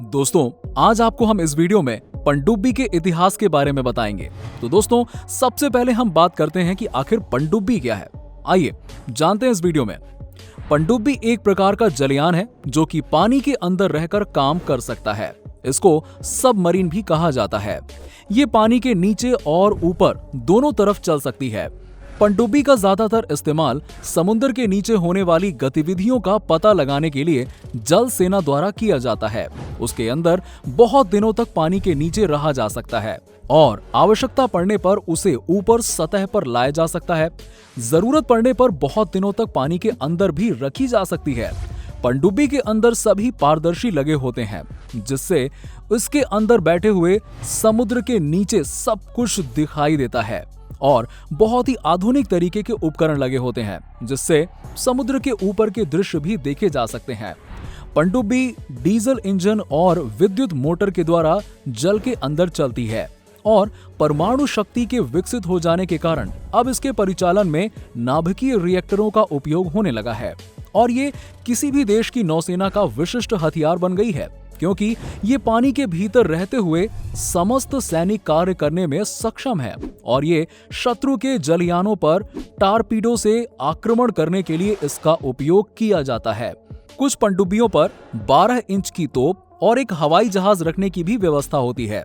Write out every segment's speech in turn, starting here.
दोस्तों, आज आपको हम इस वीडियो में पनडुब्बी के इतिहास के बारे में बताएंगे। तो दोस्तों, सबसे पहले हम बात करते हैं कि आखिर पनडुब्बी क्या है। आइए जानते हैं इस वीडियो में। पनडुब्बी एक प्रकार का जलयान है जो कि पानी के अंदर रहकर काम कर सकता है। इसको सबमरीन भी कहा जाता है। ये पानी के नीचे और ऊपर दोनों तरफ चल सकती है। पनडुब्बी का ज्यादातर इस्तेमाल समुद्र के नीचे होने वाली गतिविधियों का पता लगाने के लिए जल सेना द्वारा किया जाता है। उसके अंदर बहुत दिनों तक पानी के नीचे रहा जा सकता है और आवश्यकता पड़ने पर उसे ऊपर सतह पर लाया जा सकता है। जरूरत पड़ने पर बहुत दिनों तक पानी के अंदर भी रखी जा सकती है। पनडुब्बी के अंदर सभी पारदर्शी लगे होते हैं, जिससे इसके अंदर बैठे हुए समुद्र के नीचे सब कुछ दिखाई देता है और बहुत ही आधुनिक तरीके के उपकरण लगे होते हैं, जिससे समुद्र के ऊपर के दृश्य भी देखे जा सकते हैं। पनडुब्बी डीजल इंजन और विद्युत मोटर के द्वारा जल के अंदर चलती है और परमाणु शक्ति के विकसित हो जाने के कारण अब इसके परिचालन में नाभिकीय रिएक्टरों का उपयोग होने लगा है और ये किसी भी देश की नौसेना का विशिष्ट हथियार बन गई है, क्योंकि ये पानी के भीतर रहते हुए समस्त सैनिक कार्य करने में सक्षम है और ये शत्रु के जलयानों पर टारपीडो से आक्रमण करने के लिए इसका उपयोग किया जाता है। कुछ पनडुब्बियों पर 12 इंच की तोप और एक हवाई जहाज रखने की भी व्यवस्था होती है।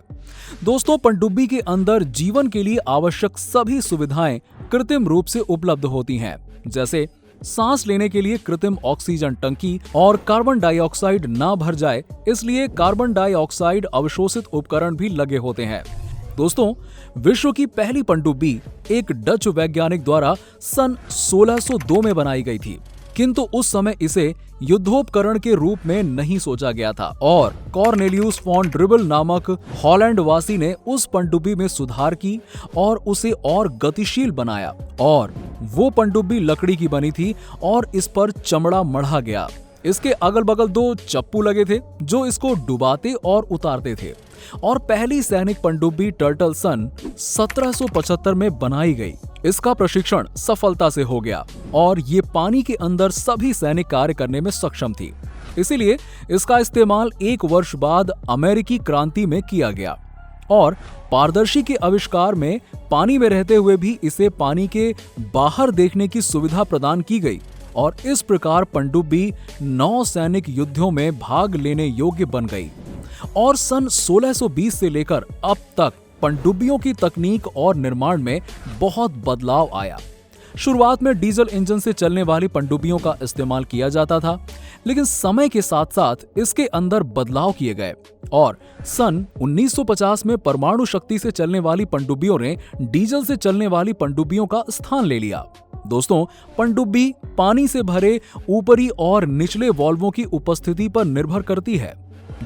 दोस्तों, पनडुब्बी के अंदर जीवन के लिए आवश्यक सभी सुविधाएं कृत्रिम रूप से उपलब्ध होती हैं, जैसे सांस लेने के लिए कृत्रिम ऑक्सीजन टंकी और कार्बन डाइऑक्साइड ना भर जाए इसलिए कार्बन डाइऑक्साइड अवशोषित उपकरण भी लगे होते हैं। दोस्तों, विश्व की पहली पनडुब्बी एक डच वैज्ञानिक द्वारा सन 1602 में बनाई गई थी, किंतु उस समय इसे युद्धोपकरण के रूप में नहीं सोचा गया था और कॉर्नेलियस फॉन ड्रिबल नामक हॉलैंड वासी ने उस पनडुब्बी में सुधार की और उसे और गतिशील बनाया और वो पनडुब्बी लकड़ी की बनी थी और इस पर चमड़ा मढ़ा गया। इसके अगल बगल 2 चप्पू लगे थे जो इसको डुबाते और उतारते थे और पहली सैनिक पनडुब्बी टर्टल सन 1775 में बनाई गई। इसका प्रशिक्षण सफलता से हो गया और ये पानी के अंदर सभी सैनिक कार्य करने में सक्षम थी। इसीलिए इसका इस्तेमाल 1 वर्ष बाद अमेरिकी क्रांति में किया गया और पारदर्शी के आविष्कार में पानी में रहते हुए भी इसे पानी के बाहर देखने की सुविधा प्रदान की गई और इस प्रकार पनडुब्बी 9 सैनिक युद्धों में भाग लेने योग्य बन गई और सन 1620 से लेकर अब तक पनडुब्बियों की तकनीक और निर्माण में बहुत बदलाव आया। शुरुआत में डीजल इंजन से चलने वाली पनडुब्बियों का इस्तेमाल किया जाता था, लेकिन समय के साथ साथ इसके अंदर बदलाव किए गए और सन 1950 में परमाणु शक्ति से चलने वाली पनडुब्बियों ने डीजल से चलने वाली पनडुब्बियों का स्थान ले लिया। दोस्तों, पनडुब्बी पानी से भरे ऊपरी और निचले वाल्वों की उपस्थिति पर निर्भर करती है।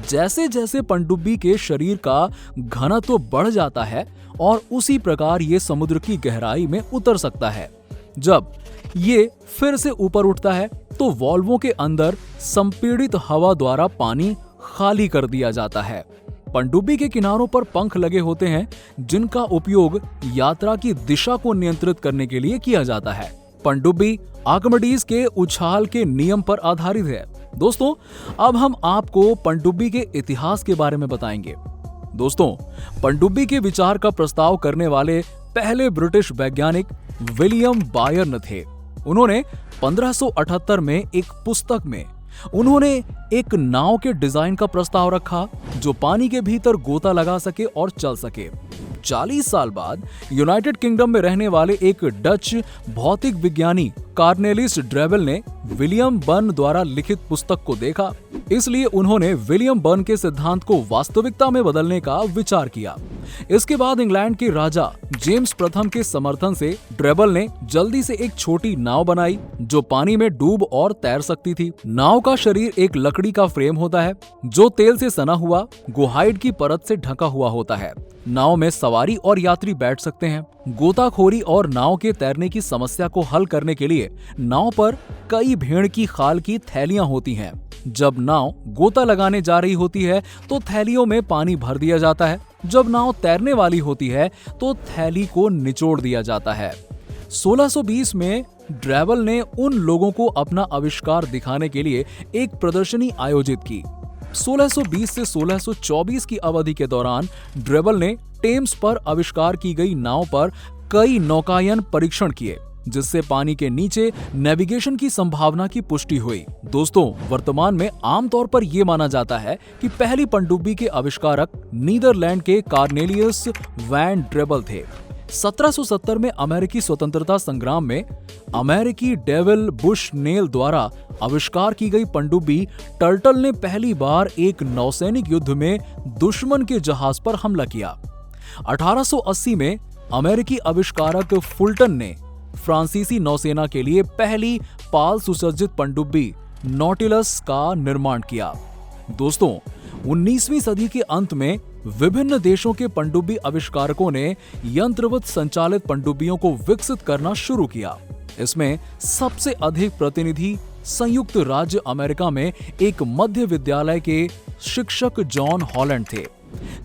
जैसे जैसे पनडुब्बी के शरीर का घनत्व बढ़ जाता है और उसी प्रकार ये समुद्र की गहराई में उतर सकता है। जब ये फिर से ऊपर उठता है तो वाल्वों के अंदर संपीड़ित हवा द्वारा पानी खाली कर दिया जाता है। पनडुब्बी के किनारों पर पंख लगे होते हैं जिनका उपयोग यात्रा की दिशा को नियंत्रित करने के लिए किया जाता है। पनडुब्बी आर्किमिडीज के उछाल के नियम पर आधारित है। दोस्तों, अब हम आपको पनडुब्बी के इतिहास के बारे में बताएंगे। दोस्तों, पनडुब्बी के विचार का प्रस्ताव करने वाले पहले ब्रिटिश वैज्ञानिक विलियम बायर्न थे। उन्होंने 1578 में एक पुस्तक में उन्होंने एक नाव के डिजाइन का प्रस्ताव रखा जो पानी के भीतर गोता लगा सके और चल सके। 40 साल बाद यूनाइटेड किंगडम में रहने वाले एक डच भौतिक विज्ञानी कॉर्नेलिस ड्रेबल ने विलियम बर्न द्वारा लिखित पुस्तक को देखा, इसलिए उन्होंने विलियम बर्न के सिद्धांत को वास्तविकता में बदलने का विचार किया। इसके बाद इंग्लैंड के राजा जेम्स प्रथम के समर्थन से ड्रेबल ने जल्दी से एक छोटी नाव बनाई जो पानी में डूब और तैर सकती थी। नाव का शरीर एक लकड़ी का फ्रेम होता है जो तेल से सना हुआ गोहाइड की परत से ढका हुआ होता है। नाव में सवारी और यात्री बैठ सकते हैं। गोताखोरी और नाव के तैरने की समस्या को हल करने के लिए नाव पर कई भेड़ की खाल की थैलियां होती हैं। जब नाव गोता लगाने जा रही होती है तो थैलियों में पानी भर दिया जाता है। जब नाव तैरने वाली होती है तो थैली को निचोड़ दिया जाता है। 1620 में ड्रेबल ने उन लोगों को अपना आविष्कार दिखाने के लिए एक प्रदर्शनी आयोजित की। 1620 से 1624 की अवधि के दौरान ड्रेबल ने टेम्स पर आविष्कार की गई नाव पर कई नौकायन परीक्षण किए, जिससे पानी के नीचे नेविगेशन की संभावना की पुष्टि हुई। दोस्तों, वर्तमान में आमतौर पर यह माना जाता है कि पहली पनडुब्बी के आविष्कारक नीदरलैंड के कॉर्नेलियस वैन ड्रेबल थे। 1770 में अमेरिकी स्वतंत्रता संग्राम में अमेरिकी डेविल बुशनेल द्वारा आविष्कार की गई पनडुब्बी टर्टल ने पहली बार एक नौसैनिक युद्ध में दुश्मन के जहाज पर हमला किया। 1880 में अमेरिकी आविष्कारक फुल्टन ने फ्रांसीसी नौसेना के लिए पहली पाल सुसज्जित पनडुब्बी नॉटिलस का निर्माण किया। दोस्तों, 19वीं सदी के अंत में विभिन्न देशों के पनडुब्बी आविष्कारकों ने यंत्रवत संचालित पनडुब्बियों को विकसित करना शुरू किया। इसमें सबसे अधिक प्रतिनिधि संयुक्त राज्य अमेरिका में एक मध्य विद्यालय के शिक्षक जॉन हॉलैंड थे।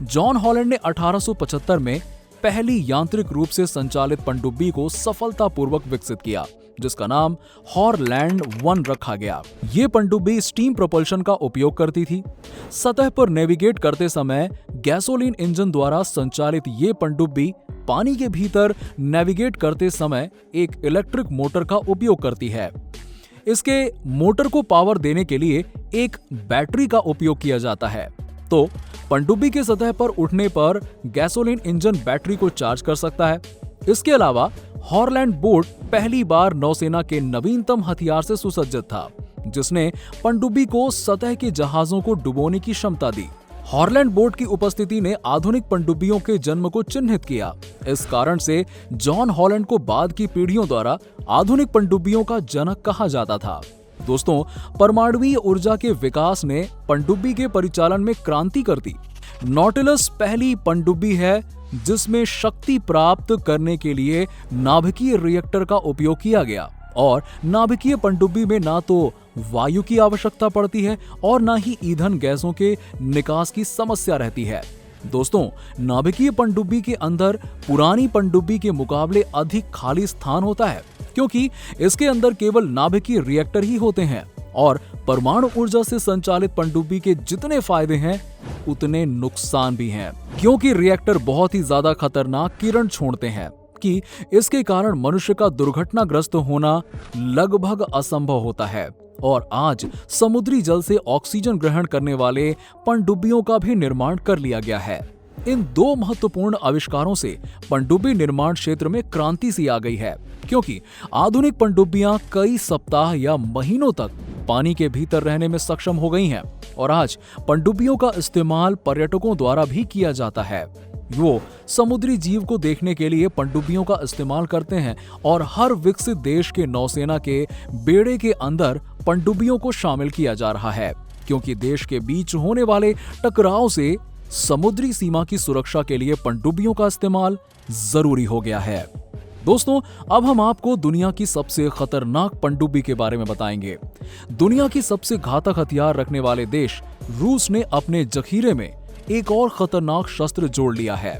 जॉन हॉलैंड ने 1875 में पहली यांत्रिक रूप से संचालित पनडुब्बी को सफलतापूर्वक विकसित किया, जिसका नाम हॉरलैंड 1 रखा गया। ये पनडुब्बी स्टीम प्रोपल्शन का उपयोग करती थी। सतह पर नेविगेट करते समय गैसोलीन इंजन द्वारा संचालित ये पनडुब्बी पानी के भीतर नेविगेट करते समय एक इलेक्ट्रिक मोटर का उपयोग करती है। इसके मोटर को पावर देने के लिए एक बैटरी का उपयोग किया जाता है। तो पनडुब्बी के सतह पर उठने पर गैसोलीन इंजन बैटरी को चार्ज कर सकता है। इसके अलावा हॉरलैंड बोट पहली बार नौसेना के नवीनतम हथियार से सुसज्जित था, जिसने पनडुब्बी को सतह के जहाजों को डुबोने की क्षमता दी। हॉरलैंड बोट की उपस्थिति ने आधुनिक पनडुब्बियों के जन्म को चिन्हित किया। इस कारण से जॉन हॉलैंड को बाद की पीढ़ियों द्वारा आधुनिक पनडुब्बियों का जनक कहा जाता था। दोस्तों, परमाणुवीय ऊर्जा के विकास ने पनडुब्बी के परिचालन में क्रांति कर दी। नॉटिलस पहली पनडुब्बी है जिसमें शक्ति प्राप्त करने के लिए नाभिकीय रिएक्टर का उपयोग किया गया, और नाभिकीय पनडुब्बी में ना तो वायु की आवश्यकता पड़ती है और ना ही ईंधन गैसों के निकास की समस्या रहती है। दोस्तों, नाभिकीय पनडुब्बी के अंदर पुरानी पनडुब्बी के मुकाबले अधिक खाली स्थान होता है, क्योंकि इसके अंदर केवल नाभिकीय रिएक्टर ही होते हैं। और परमाणु ऊर्जा से संचालित पनडुब्बी के जितने फायदे हैं उतने नुकसान भी हैं, क्योंकि रिएक्टर बहुत ही ज्यादा खतरनाक किरण छोड़ते हैं कि इसके कारण मनुष्य का दुर्घटनाग्रस्त होना लगभग असंभव होता है। और आज समुद्री जल से ऑक्सीजन ग्रहण करने वाले पनडुब्बियों का भी निर्माण कर लिया गया है। इन दो महत्वपूर्ण आविष्कारों से पनडुब्बी निर्माण क्षेत्र में क्रांति सी आ गई है, क्योंकि आधुनिक पनडुब्बियां कई सप्ताह या महीनों तक पानी के भीतर रहने में सक्षम हो गई हैं। और आज पनडुब्बियों का इस्तेमाल पर्यटकों द्वारा भी किया जाता है। वो समुद्री जीव को देखने के लिए पनडुब्बियों का इस्तेमाल करते हैं, और हर विकसित देश के नौसेना के बेड़े के अंदर पनडुब्बियों को शामिल किया जा रहा है, क्योंकि देश के बीच होने वाले टकराव से समुद्री सीमा की सुरक्षा के लिए पनडुब्बियों का इस्तेमाल जरूरी हो गया है। दोस्तों, अब हम आपको दुनिया की सबसे खतरनाक पनडुब्बी के बारे में बताएंगे। दुनिया की सबसे घातक हथियार रखने वाले देश रूस ने अपने जखीरे में एक और खतरनाक शस्त्र जोड़ लिया है।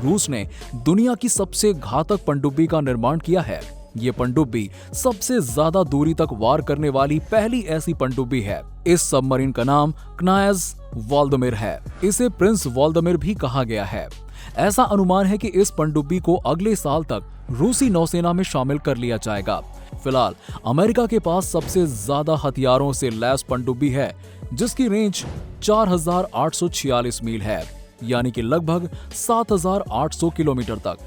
रूस ने दुनिया की सबसे घातक पनडुब्बी का निर्माण किया है। ये पनडुब्बी सबसे ज्यादा दूरी तक वार करने वाली पहली ऐसी पनडुब्बी है। इस सबमरीन का नाम क्नायज वोल्दोमिर है। इसे प्रिंस वोल्दोमिर भी कहा गया है। ऐसा अनुमान है कि इस पनडुब्बी को अगले साल तक रूसी नौसेना में शामिल कर लिया जाएगा। फिलहाल अमेरिका के पास सबसे ज्यादा हथियारों से लैस पनडुब्बी है, जिसकी रेंज 4846 मील है, यानी कि लगभग 7800 किलोमीटर तक।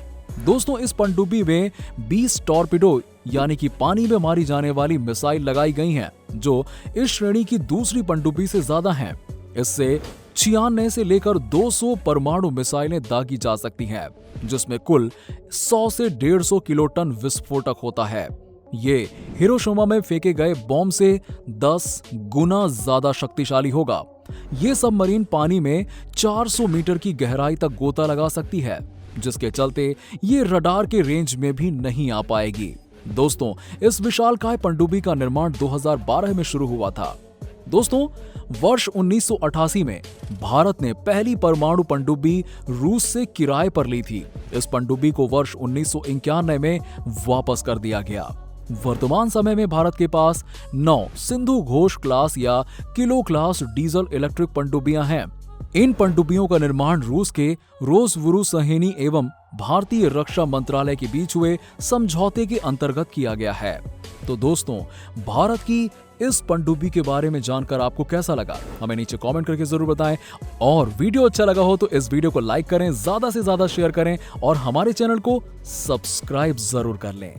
दोस्तों, इस पनडुब्बी में 20 टॉर्पिडो यानी कि पानी में मारी जाने वाली मिसाइल लगाई गई हैं, जो इस श्रेणी की दूसरी पनडुब्बी से ज्यादा हैं। इससे 96 से लेकर 200 परमाणु मिसाइलें दागी जा सकती हैं, जिसमें कुल 100 से 150 किलोटन विस्फोटक होता है। ये हिरोशिमा में फेंके गए बॉम्ब से 10 गुना ज्यादा शक्तिशाली होगा। ये सबमरीन पानी में 400 मीटर की गहराई तक गोता लगा सकती है, जिसके चलते ये रडार के रेंज में भी नहीं आ पाएगी। दोस्तों, इस विशालकाय पनडुब्बी का निर्माण 2012 में शुरू हुआ था। दोस्तों, वर्ष 1988 में भारत ने पहली परमाणु पनडुब्बी रूस से किराए पर ली थी। इस पनडुब्बी को वर्ष 1991 में वापस कर दिया गया। वर्तमान समय में भारत के पास 9 सिंधु घोष क्लास या किलो क्लास डीजल इलेक्ट्रिक पनडुब्बियां हैं। इन पनडुब्बियों का निर्माण रूस के रोसवुरुसहेनी एवं भारतीय रक्षा मंत्रालय के बीच हुए समझौते के अंतर्गत किया गया है। तो दोस्तों, भारत की इस पनडुब्बी के बारे में जानकर आपको कैसा लगा, हमें नीचे कमेंट करके जरूर बताएं। और वीडियो अच्छा लगा हो तो इस वीडियो को लाइक करें, ज्यादा से ज्यादा शेयर करें और हमारे चैनल को सब्सक्राइब जरूर कर लें।